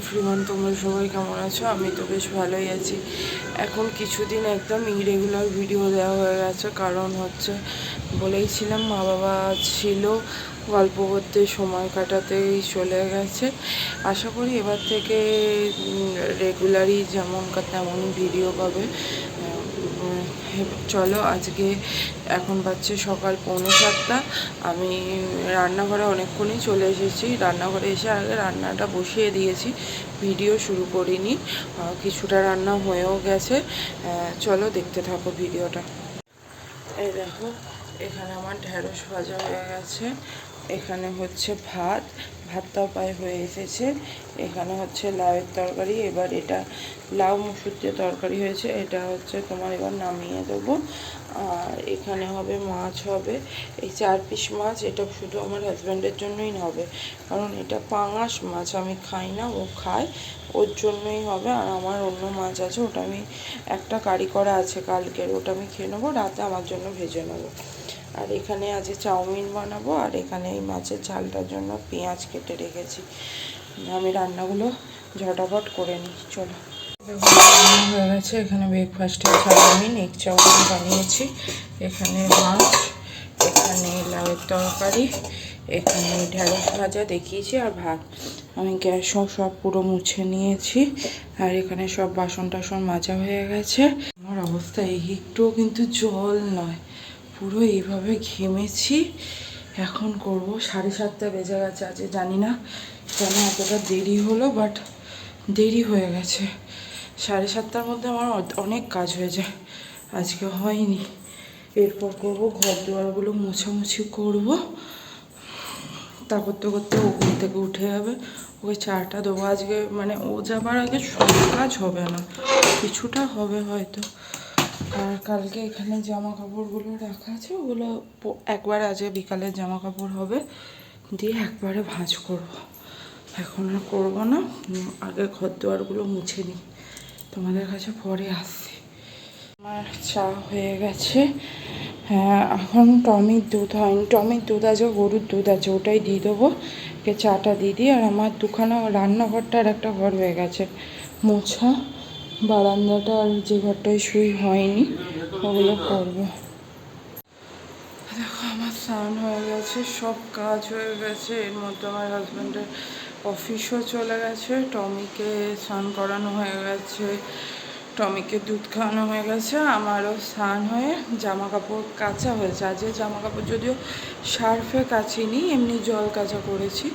Everyone, তোমরা সবাই কেমন আছো? আমি তো বেশ ভালোই আছি। এখন কিছুদিন একদম ইরেগুলার ভিডিও দেওয়া হয়ে গেছে, কারণ হচ্ছে বলেইছিলাম মা বাবা ছিল, গল্প করতে সময় কাটাতেই চলে গেছে। আশা করি এবার থেকে রেগুলারই যেমন তেমনই ভিডিও পাবে। চলো, আজকে এখন বাজছে সকাল 6:45। আমি রান্নাঘরে অনেকক্ষণই চলে এসেছি। রান্নাঘরে এসে আগে রান্নাটা বসিয়ে দিয়েছি, ভিডিও শুরু করিনি। কিছুটা রান্না হয়েও গেছে। চলো দেখতে থাকো ভিডিওটা। এই দেখো, এখানে আমার ঢেঁড়স ভাজা হয়ে গেছে। এখানে হচ্ছে ভাতটাও প্রায় হয়ে এসেছে। এখানে হচ্ছে লাউয়ের তরকারি। এবার এটা লাউ মুসুর দিয়ে তরকারি হয়েছে, এটা হচ্ছে তোমার এবার নামিয়ে দেবো। আর এখানে হবে মাছ হবে, এই 4 পিস মাছ। এটা শুধু আমার হাজব্যান্ডের জন্যই হবে, কারণ এটা পাঙাশ মাছ, আমি খাই না, ও খায়, ওর জন্যই হবে। আর আমার অন্য মাছ আছে, ওটা আমি একটা কারি করা আছে কালকের, ওটা আমি খেয়ে নেবো, রাতে আমার জন্য ভেজে নেবো। আর এখানে আছে চাউমিন বানাবো। আর এখানে এই মাছের ঝালটার জন্য পেঁয়াজ কেটে রেখেছি। আমি রান্নাগুলো ঝটাপট করে নিই, চলো। হয়ে গেছে। এখানে ব্রেকফাস্টে চাউমিন, এগ চাউমিন বানিয়েছি। এখানে মাছ, এখানে লাউয়ের তরকারি, এখানে ঢেঁড়স ভাজা দেখিয়েছি, আর ভাত। আমি গ্যাসও সব পুরো মুছে নিয়েছি। আর এখানে সব বাসন টাসন মাজা হয়ে গেছে। আমার অবস্থা একটুও কিন্তু জল নয়, পুরো এইভাবে ঘেমেছি। এখন করব 7:30 বেজে গেছে। আজ জানি না কেন এতটা দেরি হলো, বাট দেরি হয়ে গেছে। 7:30টার মধ্যে আমার অনেক কাজ হয়ে যায়, আজকে হয়নি। এরপর করব ঘর দুয়ারগুলো মোছামুছি করব। তা করতে করতে ও ঘুম থেকে উঠে যাবে, ওকে চাটা দেবো। আজকে মানে ও যাবার আগে সব কাজ হবে না, কিছুটা হবে হয়তো। আর কালকে এখানে জামা কাপড়গুলো রাখা আছে, ওগুলো একবার আজকে বিকালের জামা কাপড় হবে, দিয়ে একবারে ভাঁজ করব। এখন আর করবো না, আগে ঘর দুয়ারগুলো মুছে নিই, তোমাদের কাছে পরে আসছি। আমার চা হয়ে গেছে। হ্যাঁ, এখন টমির দুধ হয়নি, টমির দুধ আছে, গরুর দুধ আছে, ওটাই দিয়ে দেবো। একে চাটা দিয়ে দিই। আর আমার দুখানা রান্নাঘরটা আর একটা ঘর হয়ে গেছে মোছা, বারান্দাটা আর যে ঘরটায় শুই হয়নি, ওগুলো করবো। দেখো, আমার স্নান হয়ে গেছে, সব কাজ হয়ে গেছে। এর মধ্যে আমার হাজব্যান্ডের অফিসও চলে গেছে, টমিকে স্নান করানো হয়ে গেছে, টমিকে দুধ খাওয়ানো হয়ে গেছে, আমারও স্নান হয়ে জামা কাপড় কাচা হয়েছে। আজকে জামা কাপড় যদিও সার্ফে কাচিনি, এমনি জল কাচা করেছি।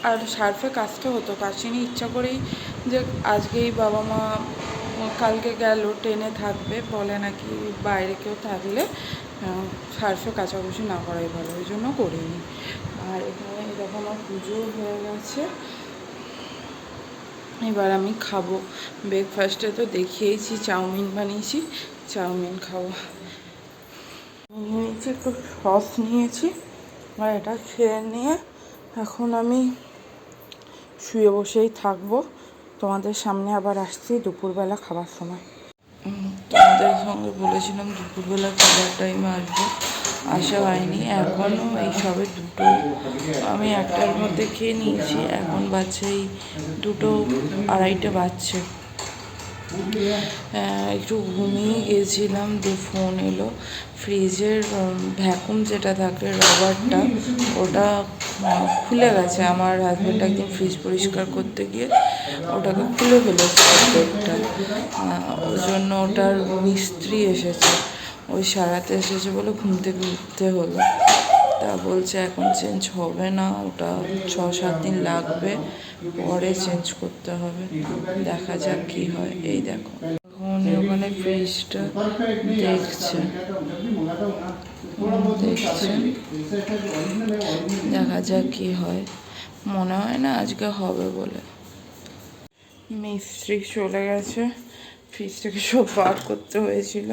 আর সার্ফে কাচতে হতো, কাচিনি ইচ্ছা করেই, যে আজকেই বাবা মা কালকে গেল, ট্রেনে থাকবে, বলে নাকি বাইরে কেউ থাকলে সার্ফে কাচাকুচি না করাই ভালো, ওই জন্য করিনি। আর এখানে এরকম আমার পুজো হয়ে গেছে। এবার আমি খাবো। ব্রেকফাস্টে তো দেখিয়েছি চাউমিন বানিয়েছি, চাউমিন খাবো। নিয়েছি একটু সস নিয়েছি, আর এটা খেয়ে নিয়ে এখন আমি শুয়ে বসেই থাকবো। তোমাদের সামনে আবার আসছি দুপুরবেলা খাবার সময়। তোমাদের সঙ্গে বলেছিলাম দুপুরবেলা খাবার টাইমে আসবো, আসা হয়নি। এখনও এই সবে 2টো, আমি 1টার মধ্যে খেয়ে নিয়েছি, এখন বাজছে এই 2টো 2:30 বাজছে। একটু ঘুমিয়ে গেছিলাম, দিয়ে ফোন এলো। ফ্রিজের ভ্যাকুম যেটা থাকে রবারটা, ওটা খুলে গেছে। আমার হাজব্যান্ড একদিন ফ্রিজ পরিষ্কার করতে গিয়ে ওটাকে খুলে ফেলেছে ডোরটা, ওই জন্য ওটার মিস্ত্রি এসেছে, ওই সারাতে এসেছে বলে ঘুম থেকে উঠতে হলো। তা বলছে এখন চেঞ্জ হবে না, ওটা 6-7 দিন লাগবে, পরে চেঞ্জ করতে হবে। দেখা যাক কী হয়। এই দেখো, উনি ওখানে ফ্রিজটা দেখছেন, দেখা যাক কী হয়। মনে হয় না আজকে হবে বলে। মিস্ত্রি চলে গেছে, ফ্রিজ থেকে সব বার করতে হয়েছিল।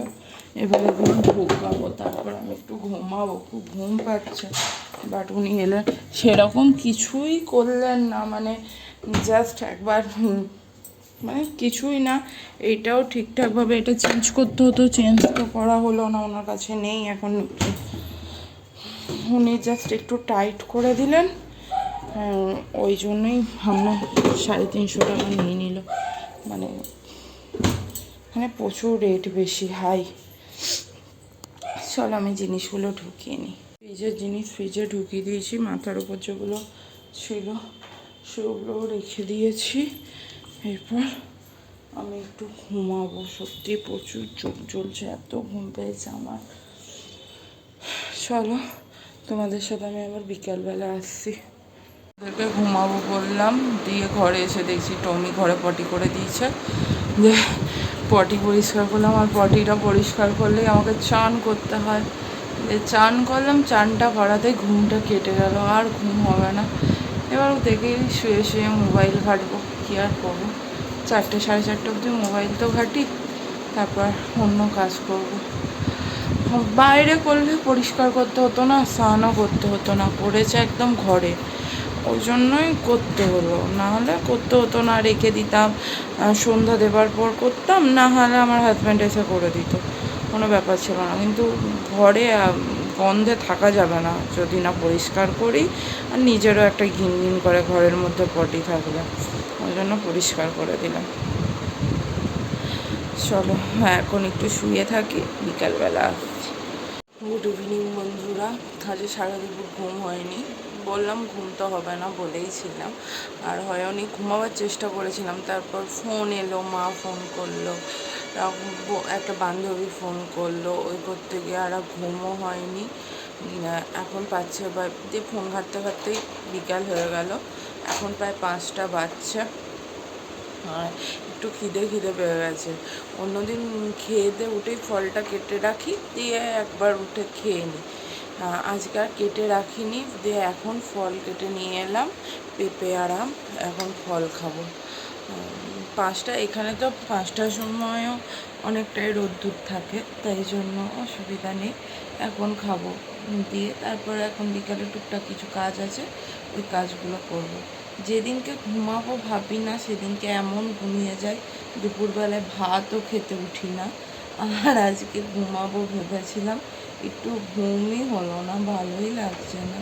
এবার এগুলো ঢোকাবো, তারপর আমি একটু ঘুমাবো, খুব ঘুম পাচ্ছে। বাট উনি এলেন, সেরকম কিছুই করলেন না, মানে জাস্ট একবার, মানে কিছুই না। এইটাও ঠিকঠাকভাবে এটা চেঞ্জ করতে হতো, চেঞ্জ তো করা হলো না, ওনার কাছে নেই এখন। উনি জাস্ট একটু টাইট করে দিলেন, ওই জন্যই ভাবলাম 350 টাকা নিয়ে নিল, মানে এখানে প্রচুর রেট বেশি হাই। চল আমি জিনিসগুলো ঢুকিয়ে নিই। ফ্রিজের জিনিস ফ্রিজে ঢুকিয়ে দিয়েছি, মাথার উপর যেগুলো ছিল সেগুলো রেখে দিয়েছি। এরপর আমি একটু ঘুমাবো, সত্যি প্রচুর চোখ জ্বলছে, এত ঘুম পেয়েছে আমার। চলো তোমাদের সাথে আমি আবার বিকালবেলা আসছি। ওদেরকে ঘুমাবো বললাম, দিয়ে ঘরে এসে দেখছি টমি ঘরে পটি করে দিয়েছে। যে পটি পরিষ্কার করলাম, আর পটিটা পরিষ্কার করলেই আমাকে চান করতে হয়। যে চান করলাম, চানটা করাতেই ঘুমটা কেটে গেল, আর ঘুম হবে না। এবার দেখেই শুয়ে শুয়ে মোবাইল ঘাঁটবো, কী আর করবো। 4টে 4:30 অবধি মোবাইল তো ঘাঁটি, তারপর অন্য কাজ করবো। বাইরে করলে পরিষ্কার করতে হতো না, স্নানও করতে হতো না, করেছে একদম ঘরে, ওই জন্যই করতে হলো। না হলে করতে হতো না, রেখে দিতাম, সন্ধ্যা দেবার পর করতাম, না হলে আমার হাজব্যান্ড এসে করে দিত, কোনো ব্যাপার ছিল না। কিন্তু ঘরে গন্ধে থাকা যাবে না যদি না পরিষ্কার করি, আর নিজেরও একটা ঘিন ঘিন করে ঘরের মধ্যে পটি থাকলে, ওই জন্য পরিষ্কার করে দিলাম। চলো এখন একটু শুয়ে থাকি, বিকালবেলা। গুড ইভিনিং বন্ধুরা। আজ সারা দুপুর ঘুম হয়নি, বললাম ঘুম তো হবে না বলেইছিলাম, আর হয়নি। ঘুমাবার চেষ্টা করেছিলাম, তারপর ফোন এলো, মা ফোন করলো, একটা বান্ধবী ফোন করলো, ওই করতে গিয়ে আর ঘুমও হয়নি। এখন পাচ্ছে দিয়ে ফোন ঘাঁটতে ঘাঁটতেই বিকাল হয়ে গেল, এখন প্রায় 5টা বাজছে। আর একটু খিদে পেয়ে গেছে। অন্যদিন খেয়ে দিয়ে উঠেই ফলটা কেটে রাখি, দিয়ে একবার উঠে খেয়ে নিই। আজকে আর কেটে রাখিনি, দিয়ে এখন ফল কেটে নিয়ে এলাম, পেঁপে আর আম, এখন ফল খাবো। 5টা, এখানে তো 5টার সময়ও অনেকটাই রোদ্দুর থাকে, তাই জন্য অসুবিধা নেই, এখন খাবো। দিয়ে তারপর এখন বিকালে টুকটাক কিছু কাজ আছে, ওই কাজগুলো করব। যেদিনকে ঘুমাবো ভাবি না, সেদিনকে এমন ঘুমিয়ে যায়, দুপুরবেলায় ভাতও খেতে উঠি না। আর আজকে ঘুমাবো ভেবেছিলাম, একটু ঘুমই হলো না, ভালোই লাগছে না।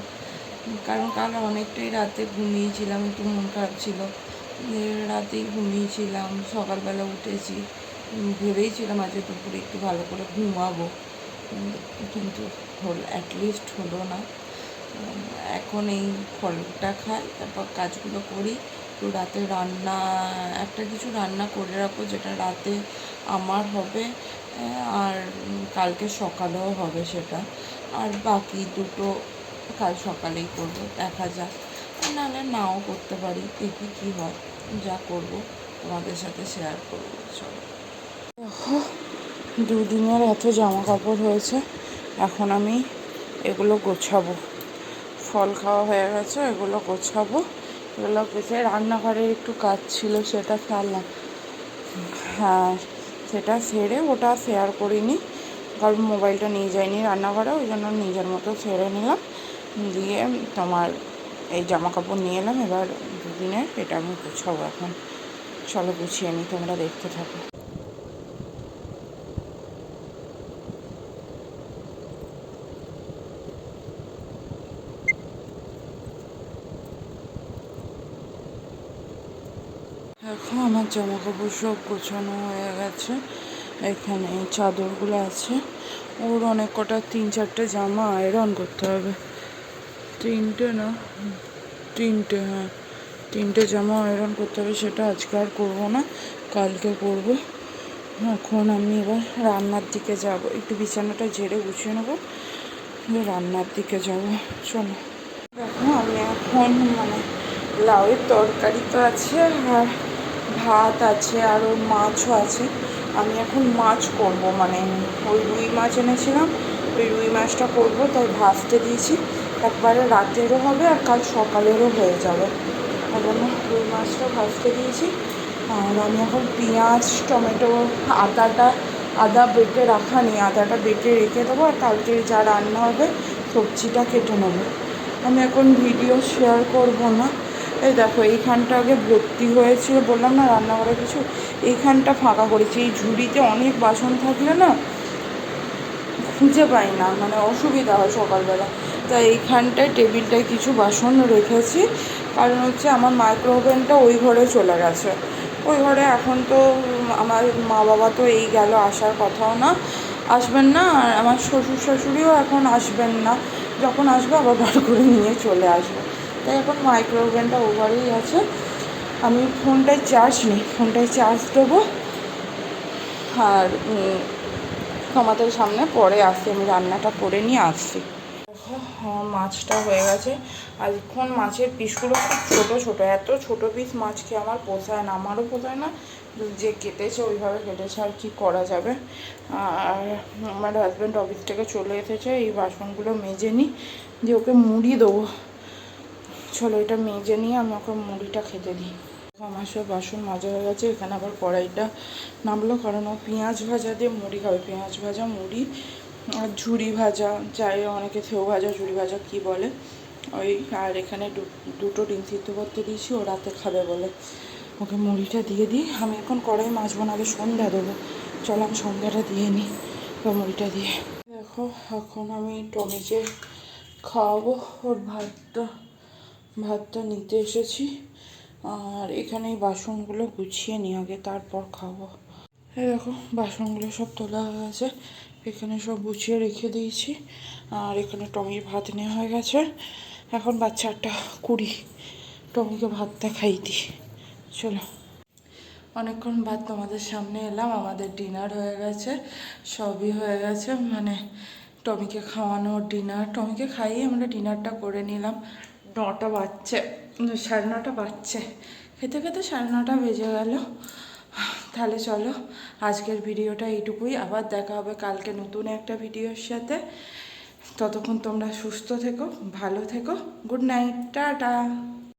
কারণ কাল অনেকটাই রাতে ঘুমিয়েছিলাম, একটু মন খারাপ ছিল, রাতেই ঘুমিয়েছিলাম, সকালবেলা উঠেছি, ভেবেইছিলাম আজকে দুপুরে একটু ভালো করে ঘুমাবো, কিন্তু অ্যাটলিস্ট হলো না। এখন এই ফলটা খাই, তারপর কাজগুলো করি। তো রাতে রান্না, একটা কিছু রান্না করে রাখবো, যেটা রাতে আমার হবে, আর কালকে সকালেও হবে সেটা, আর বাকি দুটো কাল সকালেই করবো, দেখা যাক, নাহলে নাও করতে পারি, দেখি কী হয়, যা করব তোমাদের সাথে শেয়ার করবো। চলো, দেখো 2 দিনের এত জামা কাপড় হয়েছে, এখন আমি এগুলো গোছাবো। ফল খাওয়া হয়ে গেছে, এগুলো গোছাবো, এগুলো গোছায় রান্নাঘরের একটু কাজ ছিল, সেটা সারলাম। হ্যাঁ, সেটা সেরে ওটা শেয়ার করিনি, কারণ মোবাইলটা নিয়ে যাইনি রান্নাঘরে, ওই জন্য নিজের মতো সেরে নিলাম। দিয়ে তোমার এই জামা কাপড় নিয়ে এলাম, এবার 2 দিনের এটা আমি গোছাবো এখন। চলো গুছিয়ে নিই, তোমরা দেখতে থাকো। এখন আমার জামা কাপড় সব গোছানো হয়ে গেছে, এখানে এই চাদরগুলো আছে, ওর অনেক কটা 3-4টে জামা আয়রন করতে হবে, 3টে না 3টে, হ্যাঁ 3টে জামা আয়রন করতে হবে, সেটা আজকে আর করবো না, কালকে করবো। এখন আমি এবার রান্নার দিকে যাব, একটু বিছানাটা ঝেড়ে গুছিয়ে নেবো, রান্নার দিকে যাব। চলো, দেখো আমি এখন মানে লাউয়ের তরকারি তো আছে, আর ভাত আছে, আর ওর মাছও আছে। আমি এখন মাছ করব, মানে ওই রুই মাছ এনেছিলাম, ওই রুই মাছটা করবো, তাই ভাজতে দিয়েছি, একবারে রাতেরও হবে আর কাল সকালেরও হয়ে যাবে, ওই জন্য রুই মাছটা ভাজতে দিয়েছি। আর আমি এখন পেঁয়াজ, টমেটো, আদা বেটে রাখা নেই, আদাটা বেটে রেখে দেবো, আর কালকে যা রান্না হবে সবজিটা কেটে নেবো। আমি এখন ভিডিও শেয়ার করব না। এই দেখো, এইখানটা আগে ভর্তি হয়েছিল, বললাম না রান্নাঘরে কিছু, এইখানটা ফাঁকা করেছি। এই ঝুড়িতে অনেক বাসন থাকলে না খুঁজে পাই না, মানে অসুবিধা হয় সকালবেলা, তাই এইখানটায় টেবিলটায় কিছু বাসন রেখেছি, কারণ হচ্ছে আমার মাইক্রো ওভেনটা ওই ঘরে চলে গেছে। ওই ঘরে এখন তো আমার মা বাবা তো এই গেল, আসার কথাও না, আসবেন না। আর আমার শ্বশুর শাশুড়িও এখন আসবেন না, যখন আসবে আবার বার করে নিয়ে চলে আসবে। তাই এখন মাইক্রো ওভেনটা ওই ঘরেই আছে। আমি ফোনটায় চার্জ নেই, ফোনটায় চার্জ দেবো। আর তোমাদের সামনে পরে আসছি, আমি রান্নাটা করে নিয়ে আসছি। দেখো মাছটা হয়ে গেছে। আজক্ষণ মাছের পিসগুলো খুব ছোটো ছোটো, এত ছোটো পিস মাছ খেয়ে আমার পোষায় না, আমারও পোষায় না। যে কেটেছে ওইভাবে কেটেছে, আর কি করা যাবে। আর আমার হাজব্যান্ড অফিস থেকে চলে এসেছে, এই বাসনগুলো মেজে নিই, যে ওকে মুড়ি দেবো। চলো এটা মেজে নিয়ে আমি ওকে মুড়িটা খেতে দিই। আমার সব বাসন মাজা হয়ে গেছে। এখানে আবার কড়াইটা নামলো, কারণ ও পেঁয়াজ ভাজা দিয়ে মুড়ি খাবে, পেঁয়াজ ভাজা মুড়ি আর ঝুড়ি ভাজা, যাই অনেকে সেও ভাজা ঝুড়ি ভাজা কী বলে ওই। আর এখানে দুটো ডিম সিদ্ধ করতে দিয়েছি, ও রাতে খাবে বলে। ওকে মুড়িটা দিয়ে দিই। আমি এখন কড়াই মাছবো না, আগে সন্ধ্যা দেবো। চলো আমি সন্ধ্যাটা দিয়ে নিই বা মুড়িটা দিয়ে। দেখো এখন আমি টমিকে খাওয়াবো, ওর ভাতটা নিতে এসেছি। আর এখানে এই বাসনগুলো গুছিয়ে নিই আগে, তারপর খাবো। এই দেখো বাসনগুলো সব তোলা হয়ে গেছে, এখানে সব গুছিয়ে রেখে দিয়েছি। আর এখানে টমির ভাত নেওয়া হয়ে গেছে। এখন বাচ্চা 8:20, টমিকে ভাতটা খাইয়ে দিই। চলো অনেকক্ষণ বাদ তোমাদের সামনে এলাম। আমাদের ডিনার হয়ে গেছে, সবই হয়ে গেছে, মানে টমিকে খাওয়ানো, ডিনার, টমিকে খাইয়ে আমরা ডিনারটা করে নিলাম। 9টা বাজছে, 9:30 বাজছে, খেতে খেতে 9:30 বেজে গেল। তাহলে চলো আজকের ভিডিওটা এইটুকুই, আবার দেখা হবে কালকে নতুন একটা ভিডিওর সাথে। ততক্ষণ তোমরা সুস্থ থেকো, ভালো থেকো, গুড নাইট, টাটা।